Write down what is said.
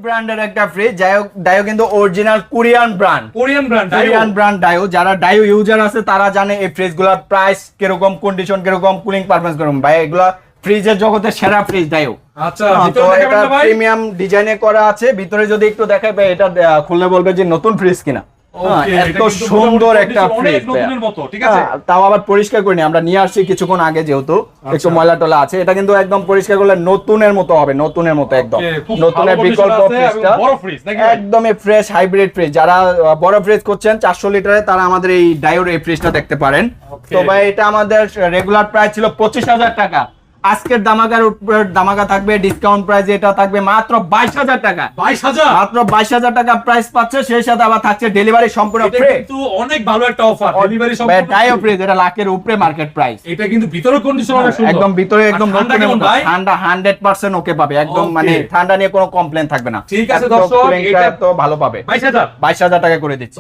ব্র্যান্ডের একটা ফ্রিজ, ডাইও কিন্তু অরিজিনাল কোরিয়ান ব্র্যান্ড ডাইও। যারা ডাইও ইউজার আছে তারা জানে এই ফ্রিজগুলোর প্রাইস কিরকম, কন্ডিশন কিরকম, কুলিং পারফরম্যান্স কিরকম। ভাই এগুলা ফ্রিজের জগতের সেরা ফ্রিজ ডাইও। আচ্ছা, তো এটা প্রিমিয়াম ডিজাইনে করা আছে। ভিতরে যদি একটু দেখাই ভাই, এটা খুললে বলবে যে নতুন ফ্রিজ কিনা। এত সুন্দর একটা ফ্রিজ, ঠিক আছে। তাও আবার পরিষ্কার করিনি, আমরা নিয়ে আসছি কিছুক্ষণ আগে, যেহেতু একটু ময়লা টলা আছে। এটা কিন্তু একদম পরিষ্কার করলে নতুনের মতো হবে, নতুনের মতো একদম। নতুনের বিকল্প ফ্রিজটা একদমই ফ্রেশ হাইব্রিড ফ্রিজ। যারা বড় ফ্রিজ করছেন 400 লিটারে, তারা আমাদের এই ডায়োর এই ফ্রিজটা দেখতে পারেন। তো ভাই এটা আমাদের রেগুলার প্রাইস ছিল 25,000 টাকা। আজকের দামাকার উপর দামাকা থাকবে, ডিসকাউন্ট প্রাইস এটা থাকবে মাত্র 22,000 টাকা। 22,000 মাত্র 22,000 টাকা প্রাইস পাচ্ছে। সেই সাথে আবার থাকছে ডেলিভারি সম্পূর্ণ ফ্রি। এটা কিন্তু অনেক ভালো একটা অফার, ডেলিভারি সম্পূর্ণ ফ্রি। ডাইও ফ্রিজ এটা লাখের উপরে মার্কেট প্রাইস। এটা কিন্তু ভিতরে কন্ডিশন অনেক সুন্দর, একদম ভিতরে একদম ঠান্ডা 100% ওকে পাবে একদম, মানে ঠান্ডা নিয়ে কোনো কমপ্লেইন থাকবে না। ঠিক আছে দর্শক, এটা তো ভালো পাবে। 22,000 টাকা করে দিচ্ছি।